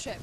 છે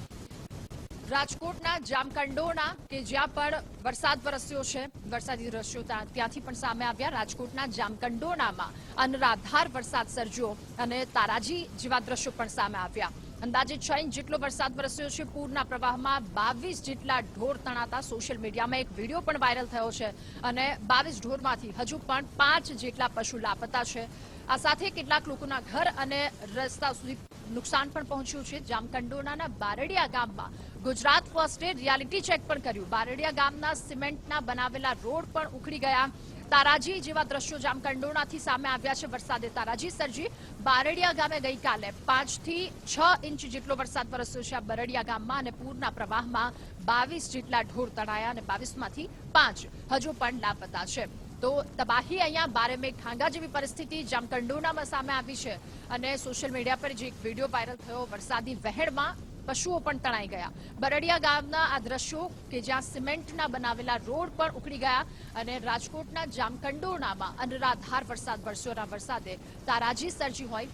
રાજકોટના જામકંડોરણા કે જ્યાં પણ વરસાદ વરસ્યો છે, વરસાદી દ્રશ્યો ત્યાંથી પણ સામે આવ્યા। રાજકોટના જામકંડોરણામાં અનરાધાર વરસાદ સર્જ્યો અને તારાજી જેવા દ્રશ્યો પણ સામે આવ્યા। અંદાજે 6 ઇંચ જેટલો વરસાદ વરસ્યો છે। પૂરના પ્રવાહમાં 22 જેટલા ઢોર તણાતા સોશિયલ મીડિયામાં એક વિડીયો પણ વાયરલ થયો છે અને 22 ઢોરમાંથી હજુ પણ 5 જેટલા પશુ લાપતા છે। આ સાથે કેટલાક લોકોના ઘર અને રસ્તા સુધી નુકસાન પણ પહોંચ્યું છે। જામકંડોરણાના બારડિયા ગામમાં ગુજરાત ફર્સ્ટે રિયાલિટી ચેક પણ કર્યું। બારડિયા ગામના સિમેન્ટના બનાવેલા રોડ પણ ઉખડી ગયા। તારાજી જેવા દ્રશ્યો જામકંડોરણાથી સામે આવ્યા છે। વરસાદે તારાજી સર્જી બારડિયા ગામે ગઈકાલે 5 થી 6 ઇંચ જેટલો વરસાદ વરસ્યો છે આ બારડિયા ગામમાં અને પૂરના પ્રવાહમાં 22 જેટલા ઢોર તણાયા અને 22માંથી 5 હજુ પણ લાપતા છે। તો તબાહી અહીંયા બારેમે ખાંગા જેવી પરિસ્થિતિ જામકંડોરણામાં સામે આવી છે અને સોશિયલ મીડિયા પર જે એક વિડીયો વાયરલ થયો વરસાદી વહેણમાં પશુઓ પણ તણાઈ ગયા। બરડિયા ગામના આ દ્રશ્યો કે જ્યાં સિમેન્ટના બનાવેલા રોડ પણ ઉખડી ગયા અને રાજકોટના જામકંડોરણામાં અનરાધાર વરસાદ વરસ્યો। વરસાદે તારાજી સર્જી હોય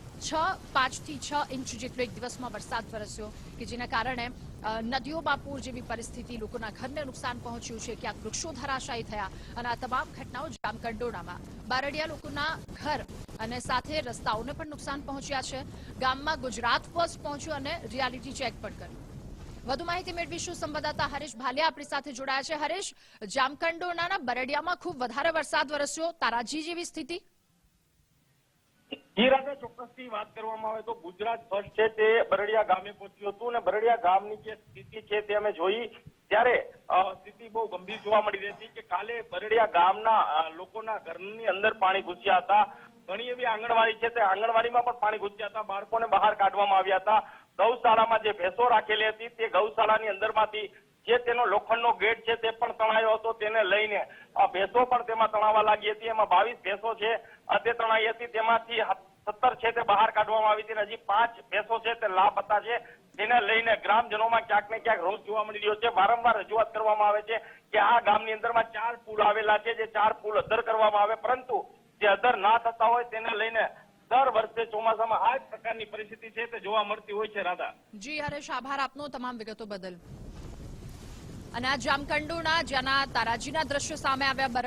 5 થી 6 ઇંચ જેટલો એક દિવસમાં વરસાદ વરસ્યો કે જેના કારણે નદીઓમાં પૂર જેવી પરિસ્થિતિ, લોકોના ઘરને નુકસાન પહોંચ્યું છે, ક્યાંક વૃક્ષો ધરાશાયી થયા અને આ તમામ ઘટનાઓ જામકંડોરણામાં બારડિયા લોકોના ઘર અને સાથે રસ્તાઓને પણ નુકસાન પહોંચ્યા છે। ગામમાં ગુજરાત ફર્સ્ટ પહોંચ્યું અને રિયાલિટી ચેક પણ કર્યું। વધુ માહિતી મેળવીશું સંવાદદાતા હરીશ ભાલિયા આપણી સાથે જોડાયા છે। હરીશ, જામકંડોરણાના બરડિયામાં ખૂબ વધારે વરસાદ વરસ્યો, તારાજી જેવી સ્થિતિ? ચોક્કસથી વાત કરવામાં આવે તો ગુજરાત ફર્સ્ટ છે તે બરડિયા ગામે પહોંચ્યું હતું અને બરડિયા ગામની જે સ્થિતિ છે તે અમે જોઈ ત્યારે સ્થિતિ બહુ ગંભીર જોવા મળી રહી હતી કે કાલે બરડિયા ગામના લોકોના ઘરની અંદર પાણી ઘૂસ્યા હતા। ઘણી એવી આંગણવાડી છે તે આંગણવાડીમાં પણ પાણી ઘૂસ્યા હતા। બાળકોને બહાર કાઢવામાં આવ્યા હતા। ગૌશાળામાં જે ભેંસો રાખેલી હતી તે ગૌશાળાની અંદરમાંથી જે તેનો લોખંડનો ગેટ છે તે પણ તણાયો હતો, તેને લઈને ભેંસો પણ તેમાં તણાવા લાગી હતી। એમાં 22 ભેંસો છે તે તણાઈ હતી, તેમાંથી 17 છે તે બહાર કાઢવામાં આવી હતી। હજી 5 ભેંસો છે તે લાપતા છે, તેને લઈને ગ્રામજનોમાં ક્યાંક ને ક્યાંક રોષ જોવા મળી રહ્યો છે। વારંવાર રજૂઆત કરવામાં આવે છે કે આ ગામની અંદરમાં 4 પુલ આવેલા છે, જે 4 પુલ અધર કરવામાં આવે, પરંતુ જે અધર ના થતા હોય તેને લઈને દર વર્ષે ચોમાસામાં આ જ પ્રકારની પરિસ્થિતિ છે તે જોવા મળતી હોય છે। રાધા જી હરેશ, આભાર આપનો તમામ વિગતો બદલ। અને આ જામકંડોરણા જ્યાંના તારાજીના દ્રશ્યો સામે આવ્યા, બરડિયા